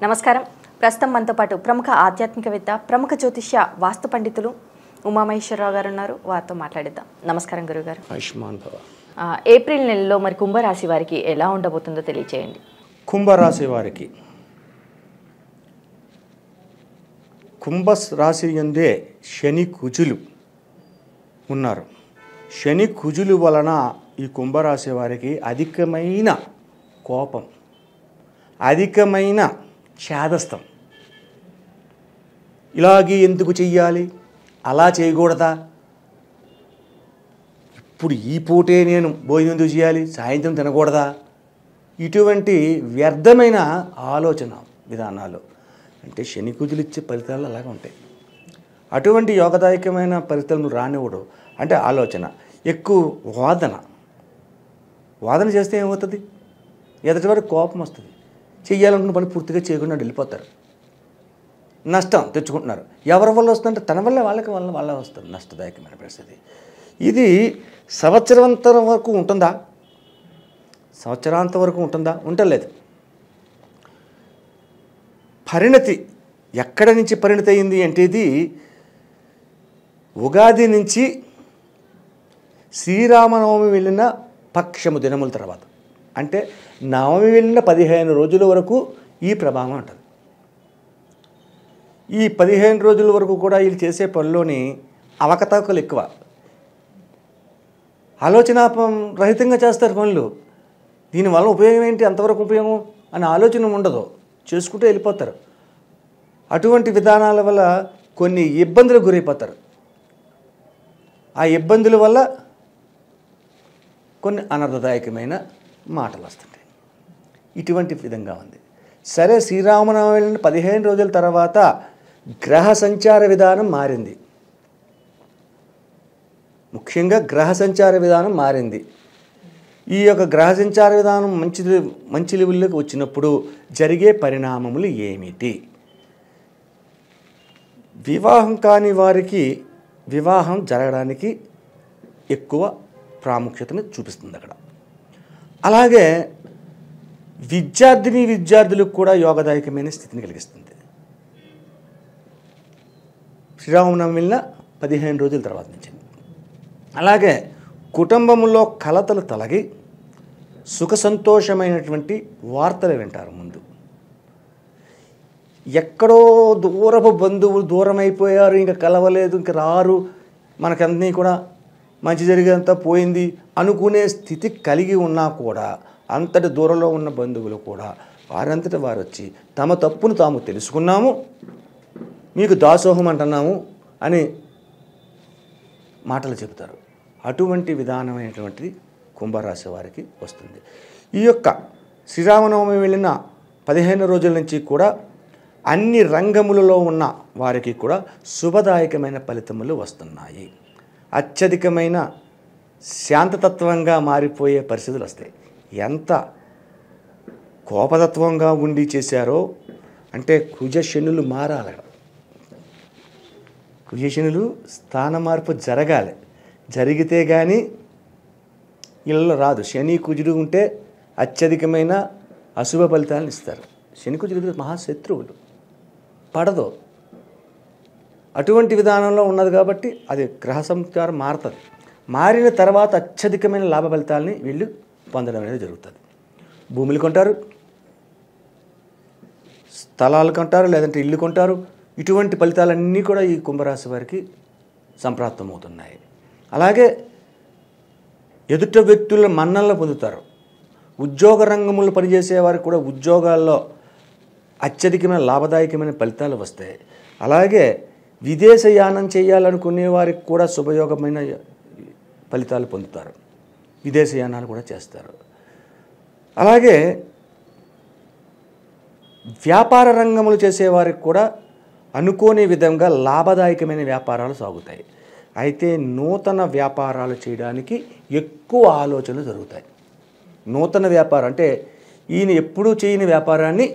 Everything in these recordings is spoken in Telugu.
నమస్కారం. ప్రస్తుతం మనతో పాటు ప్రముఖ ఆధ్యాత్మికవేత్త, ప్రముఖ జ్యోతిష్య వాస్తు పండితులు ఉమామహేశ్వరరావు గారు ఉన్నారు. వారితో మాట్లాడిద్దాం. నమస్కారం గురుగారు. ఆయుష్మాన్ భవ. ఏప్రిల్ నెలలో మరి కుంభరాశి వారికి ఎలా ఉండబోతుందో తెలియచేయండి. కుంభరాశి వారికి కుంభరాశి యందే శని కుజులు ఉన్నారు. శని కుజులు వలన ఈ కుంభరాశి వారికి అధికమైన కోపం, అధికమైన ఛేదస్థం. ఇలాగే ఎందుకు చెయ్యాలి, అలా చేయకూడదా, ఇప్పుడు ఈ పూటే నేను భోజనం ఎందుకు చేయాలి, సాయంత్రం తినకూడదా, ఇటువంటి వ్యర్థమైన ఆలోచన విధానాలు అంటే శని కుజులు ఇచ్చే ఫలితాలు అలాగే ఉంటాయి. అటువంటి యోగదాయకమైన ఫలితాలను రానివ్వడు. అంటే ఆలోచన ఎక్కువ, వాదన చేస్తే ఏమవుతుంది, ఎదుటి వారికి కోపం వస్తుంది, చెయ్యాలనుకున్న పని పూర్తిగా చేయకుండా వెళ్ళిపోతారు, నష్టం తెచ్చుకుంటున్నారు. ఎవరి వల్ల వస్తుందంటే తన వల్ల వాళ్ళ వస్తుంది నష్టదాయకమైన పరిస్థితి. ఇది సంవత్సరాంతరం వరకు ఉంటుందా, సంవత్సరాంతం వరకు ఉంటుందా, ఉండలేదు. పరిణతి ఎక్కడి నుంచి పరిణతి అయింది అంటే ఇది ఉగాది నుంచి శ్రీరామనవమి వెళ్ళిన పక్షము దినముల తర్వాత, అంటే నవమి వెళ్ళిన 15 రోజుల వరకు ఈ ప్రభావం ఉంటుంది. ఈ 15 రోజుల వరకు కూడా వీళ్ళు చేసే పనిలోని అవకతవకలు ఎక్కువ, ఆలోచన రహితంగా చేస్తారు పనులు. దీనివల్ల ఉపయోగం ఏంటి, అంతవరకు ఉపయోగం అనే ఆలోచన ఉండదు, చేసుకుంటూ వెళ్ళిపోతారు. అటువంటి విధానాల వల్ల కొన్ని ఇబ్బందులకు గురైపోతారు. ఆ ఇబ్బందుల వల్ల కొన్ని అనర్థదాయకమైన మాటలు వస్తుంటాయి. ఇటువంటి విధంగా ఉంది. సరే, శ్రీరామనవమి వెళ్ళిన 15 రోజుల తర్వాత గ్రహ సంచార విధానం మారింది. ముఖ్యంగా గ్రహ సంచార విధానం మారింది. ఈ యొక్క గ్రహ సంచార విధానం మంచి లెవెల్లోకి వచ్చినప్పుడు జరిగే పరిణామములు ఏమిటి? వివాహం కాని వారికి వివాహం జరగడానికి ఎక్కువ ప్రాముఖ్యతను చూపిస్తుంది అక్కడ. అలాగే విద్యార్థులకు కూడా యోగదాయకమైన స్థితిని కలిగిస్తుంది. శ్రీరామనవమి వెళ్ళిన 15 రోజుల తర్వాత నుంచి. అలాగే కుటుంబంలో కలతలు తొలగి సుఖ సంతోషమైనటువంటి వార్తలు వింటారు. ముందు ఎక్కడో దూరపు బంధువులు దూరం అయిపోయారు, ఇంకా కలవలేదు, ఇంకా రారు, మనకన్నీ కూడా మంచి జరిగేంత పోయింది అనుకునే స్థితి కలిగి ఉన్నా కూడా అంతటి దూరంలో ఉన్న బంధువులు కూడా వారంతటి వారు వచ్చి తమ తప్పును తాము తెలుసుకున్నాము, మీకు దాసోహం అంటున్నాము అని మాటలు చెబుతారు. అటువంటి విధానమైనటువంటిది కుంభరాశి వారికి వస్తుంది. ఈ యొక్క శ్రీరామనవమి వెళ్ళిన 15 రోజుల నుంచి కూడా అన్ని రంగములలో ఉన్న వారికి కూడా శుభదాయకమైన ఫలితములు వస్తున్నాయి. అత్యధికమైన శాంతతత్వంగా మారిపోయే పరిస్థితులు వస్తాయి. ఎంత కోపతత్వంగా ఉండి చేశారో అంటే కుజశనులు మారాలి. కుజశనులు స్థాన మార్పు జరగాలి, జరిగితే కానీ ఇళ్ళలో రాదు. శని కుజుడు ఉంటే అత్యధికమైన అశుభ ఫలితాలను ఇస్తారు. శని కుజుడు మహాశత్రువులు, పడదు. అటువంటి విధానంలో ఉన్నది కాబట్టి అది గ్రహ సంచారం మారుతుంది. మారిన తర్వాత అత్యధికమైన లాభ ఫలితాలని వీళ్ళు పొందడం అనేది జరుగుతుంది. భూములు కొంటారు, స్థలాలు కొంటారు, లేదంటే ఇల్లు కొంటారు. ఇటువంటి ఫలితాలన్నీ కూడా ఈ కుంభరాశి వారికి సంప్రాప్తమవుతున్నాయి. అలాగే ఎదుట వ్యక్తుల మన్ననలు పొందుతారు. ఉద్యోగ రంగంలో పనిచేసే వారికి కూడా ఉద్యోగాల్లో అత్యధికమైన లాభదాయకమైన ఫలితాలు వస్తాయి. అలాగే విదేశయానం చేయాలనుకునే వారికి కూడా శుభయోగమైన ఫలితాలు పొందుతారు, విదేశయానాలు కూడా చేస్తారు. అలాగే వ్యాపార రంగములు చేసేవారికి కూడా అనుకోని విధంగా లాభదాయకమైన వ్యాపారాలు సాగుతాయి. అయితే నూతన వ్యాపారాలు చేయడానికి ఎక్కువ ఆలోచనలు జరుగుతాయి. నూతన వ్యాపారం అంటే ఈయన ఎప్పుడూ చేయని వ్యాపారాన్ని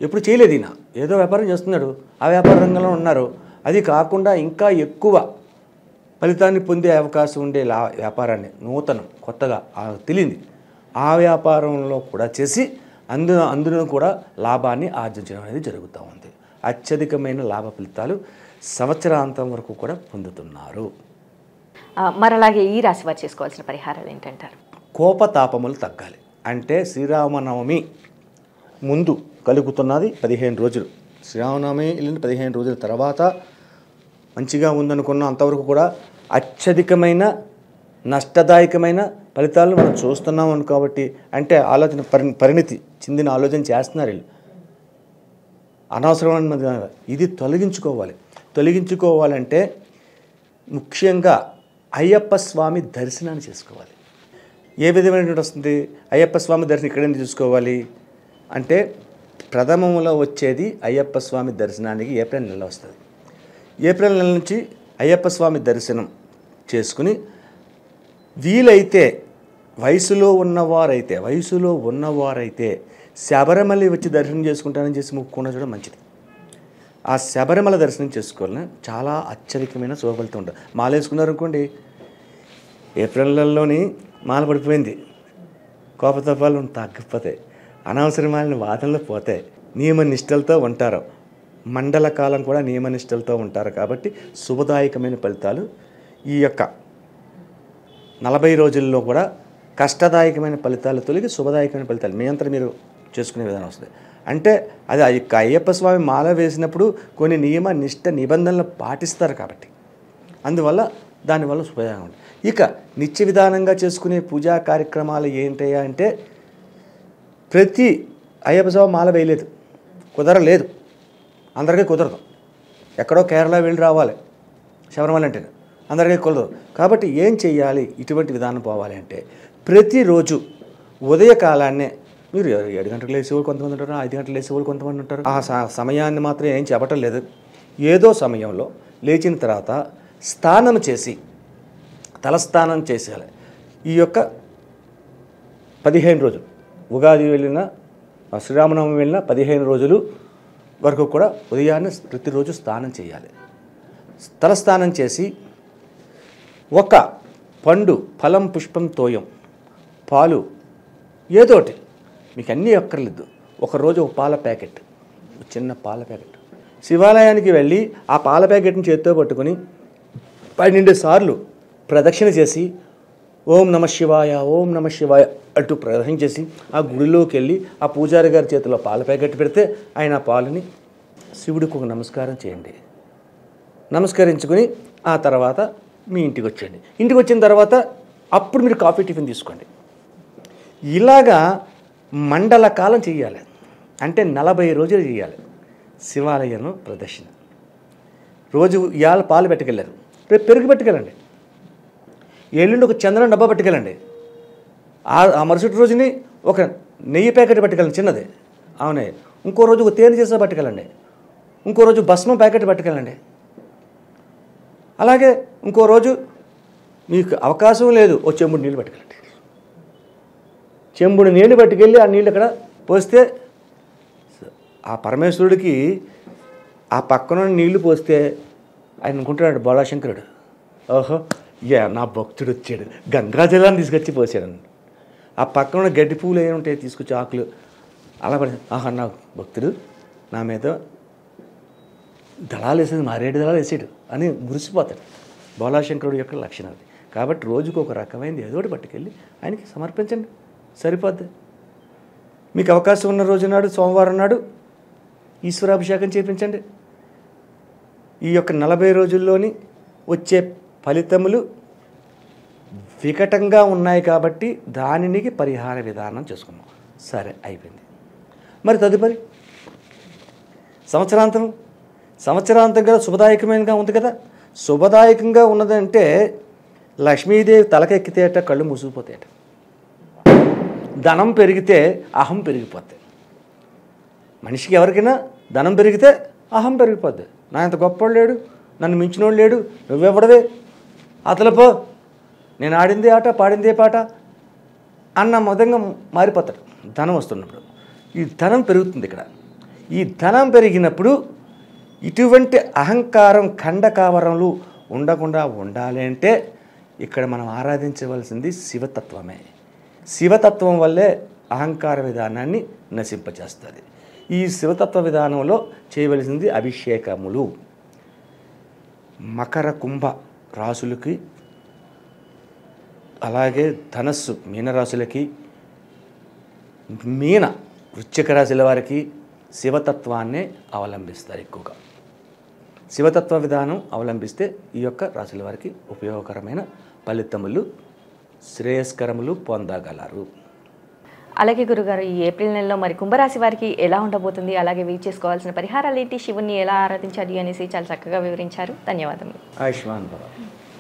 ఎప్పుడు చేయలేదు, ఈయన ఏదో వ్యాపారం చేస్తున్నాడు, ఆ వ్యాపార రంగంలో ఉన్నారు. అది కాకుండా ఇంకా ఎక్కువ ఫలితాన్ని పొందే అవకాశం ఉండే వ్యాపారాన్ని నూతనం కొత్తగా తెలియంది ఆ వ్యాపారంలో కూడా చేసి అందులో కూడా లాభాన్ని ఆర్జించడం అనేది జరుగుతూ ఉంది. అత్యధికమైన లాభ ఫలితాలు సంవత్సరాంతం వరకు కూడా పొందుతున్నారు. మరి అలాగే ఈ రాశి వారు చేసుకోవాల్సిన పరిహారాలు ఏంటంటారు? కోపతాపములు తగ్గాలి. అంటే శ్రీరామనవమి ముందు కలుగుతున్నది 15 రోజులు. శ్రీరామనవమి వెళ్ళిన 15 రోజుల తర్వాత మంచిగా ఉందనుకున్న అంతవరకు కూడా అత్యధికమైన నష్టదాయకమైన ఫలితాలను మనం చూస్తున్నాం కాబట్టి, అంటే ఆలోచన పరిణితి చెందిన ఆలోచన చేస్తున్నారు వీళ్ళు. అనవసరమైన ఇది తొలగించుకోవాలంటే ముఖ్యంగా అయ్యప్ప స్వామి దర్శనాన్ని చేసుకోవాలి. ఏ విధమైనటువంటి వస్తుంది అయ్యప్ప స్వామి దర్శనం? ఎక్కడైనా చూసుకోవాలి అంటే ప్రథమంలో వచ్చేది అయ్యప్ప స్వామి దర్శనానికి ఏప్రిల్ నెల వస్తుంది. ఏప్రిల్ నెల నుంచి అయ్యప్ప స్వామి దర్శనం చేసుకుని వీలైతే వయసులో ఉన్నవారైతే శబరిమల వచ్చి దర్శనం చేసుకుంటానని చేసి మొక్కుకుండా చూడడం మంచిది. ఆ శబరిమల దర్శనం చేసుకోవాలని చాలా అత్యధికమైన శుభఫలితం ఉంటుంది. మాల వేసుకున్నారు అనుకోండి, ఏప్రిల్ నెలలోని మాల పడిపోయింది, కోపతాపాలు తగ్గిపోతాయి, అనవసరమైన వాదనలు పోతాయి, నియమనిష్టలతో ఉంటారు, మండల కాలం కూడా నియమనిష్టలతో ఉంటారు. కాబట్టి శుభదాయకమైన ఫలితాలు ఈ యొక్క 40 రోజుల్లో కూడా కష్టదాయకమైన ఫలితాలు తొలగి శుభదాయకమైన ఫలితాలు మీ అంతా మీరు చేసుకునే విధానం వస్తుంది. అంటే అది అయ్యప్ప స్వామి మాల వేసినప్పుడు కొన్ని నియమ నిష్ట నిబంధనలు పాటిస్తారు కాబట్టి అందువల్ల దానివల్ల శుభదాయకం ఉంటుంది. ఇక నిత్య విధానంగా చేసుకునే పూజా కార్యక్రమాలు ఏంటయ్యా అంటే, ప్రతి అయ్యప్ప స్వామి మాల వేయలేదు, కుదరలేదు, అందరికీ కుదరదు. ఎక్కడో కేరళ వెళ్ళి రావాలి శబరిమల అంటే, అందరికీ కుదరదు. కాబట్టి ఏం చెయ్యాలి ఇటువంటి విధానం పోవాలి అంటే, ప్రతిరోజు ఉదయకాలాన్నే మీరు 7 గంటలకు లేసేవాళ్ళు కొంతమంది ఉంటారు, 5 గంటలు లేసేవాళ్ళు కొంతమంది ఉంటారు. ఆ సమయాన్ని మాత్రం ఏం చెప్పటం లేదు. ఏదో సమయంలో లేచిన తర్వాత స్నానం చేసి తలస్నానం చేసేయాలి. ఈ యొక్క 15 రోజులు ఉగాది వెళ్ళిన శ్రీరామనవమి వెళ్ళిన 15 రోజులు వరకు కూడా ఉదయాన్నే ప్రతిరోజు స్నానం చేయాలి. తలస్నానం చేసి ఒక పండు, ఫలం, పుష్పం, తోయం, పాలు ఏదోటి మీకు అన్నీ అక్కర్లేదు. ఒకరోజు ఒక పాల ప్యాకెట్, చిన్న పాల ప్యాకెట్, శివాలయానికి వెళ్ళి ఆ పాల ప్యాకెట్ని చేతితో పట్టుకొని 12 సార్లు ప్రదక్షిణ చేసి ఓం నమ శివాయ ఓం నమ శివాయ అటు ప్రదక్షిణ చేసి ఆ గుడిలోకి వెళ్ళి ఆ పూజారి గారి చేతిలో పాల ప్యాకెట్ పెడితే ఆయన ఆ పాలని శివుడికి ఒక నమస్కారం చేయండి. నమస్కరించుకొని ఆ తర్వాత మీ ఇంటికి వచ్చేయండి. ఇంటికి వచ్చిన తర్వాత అప్పుడు మీరు కాఫీ టిఫిన్ తీసుకోండి. ఇలాగా మండల కాలం చేయాలి. అంటే 40 రోజులు చేయాలి శివాలయంలో ప్రదర్శన. రోజు ఇవాళ పాలు పెట్టుకెళ్ళారు, రేపు పెరుగు పెట్టుకెళ్ళండి, ఎల్లుండి ఒక చందనం డబ్బా పట్టుకెళ్ళండి, ఆ మరుసటి రోజుని ఒక నెయ్యి ప్యాకెట్ పట్టుకెళ్ళండి చిన్నది, అవునే, ఇంకో రోజు ఒక తేనె చేసే పట్టుకెళ్ళండి, ఇంకో రోజు భస్మం ప్యాకెట్ పట్టుకెళ్ళండి. అలాగే ఇంకో రోజు మీకు అవకాశం లేదు ఓ చెంబుడు నీళ్ళు పట్టుకెళ్ళండి. చెంబుడు నీళ్ళు పట్టుకెళ్ళి ఆ నీళ్ళు అక్కడ పోస్తే ఆ పరమేశ్వరుడికి ఆ పక్కన నీళ్లు పోస్తే ఆయన అనుకుంటున్నాడు బాలాశంకరుడు, ఓహో నా భక్తుడు వచ్చాడు, గంగాజలాన్ని తీసుకొచ్చి పోసాడు. ఆ పక్కన గడ్డి పువ్వులు ఏమి ఉంటాయి తీసుకొచ్చి ఆకులు అలా పడి, ఆహా నా భక్తుడు నా మీద దళాలు వేసేది, మారేడు దళాలు వేసాడు అని మురిసిపోతాడు. బాలాశంకరుడు యొక్క లక్షణం అది. కాబట్టి రోజుకు ఒక రకమైనది ఏదో ఒకటి పట్టుకెళ్ళి ఆయనకి సమర్పించండి, సరిపోద్ది. మీకు అవకాశం ఉన్న రోజు నాడు, సోమవారం నాడు ఈశ్వరాభిషేకం చేయించండి. ఈ యొక్క 40 రోజుల్లోని వచ్చే ఫలితములు వికటంగా ఉన్నాయి కాబట్టి దానికి పరిహార విధానం చేసుకున్నాం. సరే అయిపోయింది. మరి తదుపరి సంవత్సరాంతం కదా శుభదాయకమైనగా ఉంది కదా. శుభదాయకంగా ఉన్నదంటే లక్ష్మీదేవి తలకెక్కితేట కళ్ళు మూసుకుపోతాయట, ధనం పెరిగితే అహం పెరిగిపోతాయి. మనిషికి ఎవరికైనా ధనం పెరిగితే అహం పెరిగిపోద్ది. నా ఇంత గొప్పవాడు లేడు, నన్ను మించినోడు లేడు, నువ్వెవడవే, అతలపో, నేను ఆడిందే ఆట పాడిందే పాట అన్న మొదంగా మారిపోతాడు ధనం వస్తున్నప్పుడు. ఈ ధనం పెరుగుతుంది ఇక్కడ. ఈ ధనం పెరిగినప్పుడు ఇటువంటి అహంకారం, ఖండకావరములు ఉండకుండా ఉండాలి అంటే ఇక్కడ మనం ఆరాధించవలసింది శివతత్వమే. శివతత్వం వల్లే అహంకార విధానాన్ని నశింపచేస్తుంది. ఈ శివతత్వ విధానంలో చేయవలసింది అభిషేకములు. మకర కుంభ రాశులకి, అలాగే ధనస్సు మీనరాశులకి, మీన వృశ్చిక రాశుల వారికి శివతత్వాన్నే అవలంబిస్తారు ఎక్కువగా. శివతత్వ విధానం అవలంబిస్తే ఈ యొక్క రాశుల వారికి ఉపయోగకరమైన ఫలితములు, శ్రేయస్కరములు పొందగలరు. అలాగే గురుగారు, ఈ ఏప్రిల్ నెలలో మరి కుంభరాశి వారికి ఎలా ఉండబోతుంది, అలాగే వీలు చేసుకోవాల్సిన పరిహారాలు ఏంటి, శివుణ్ణి ఎలా ఆరాధించాలి అనేసి చాలా చక్కగా వివరించారు. ధన్యవాదములు. ఆయుష్మాన్ భవ.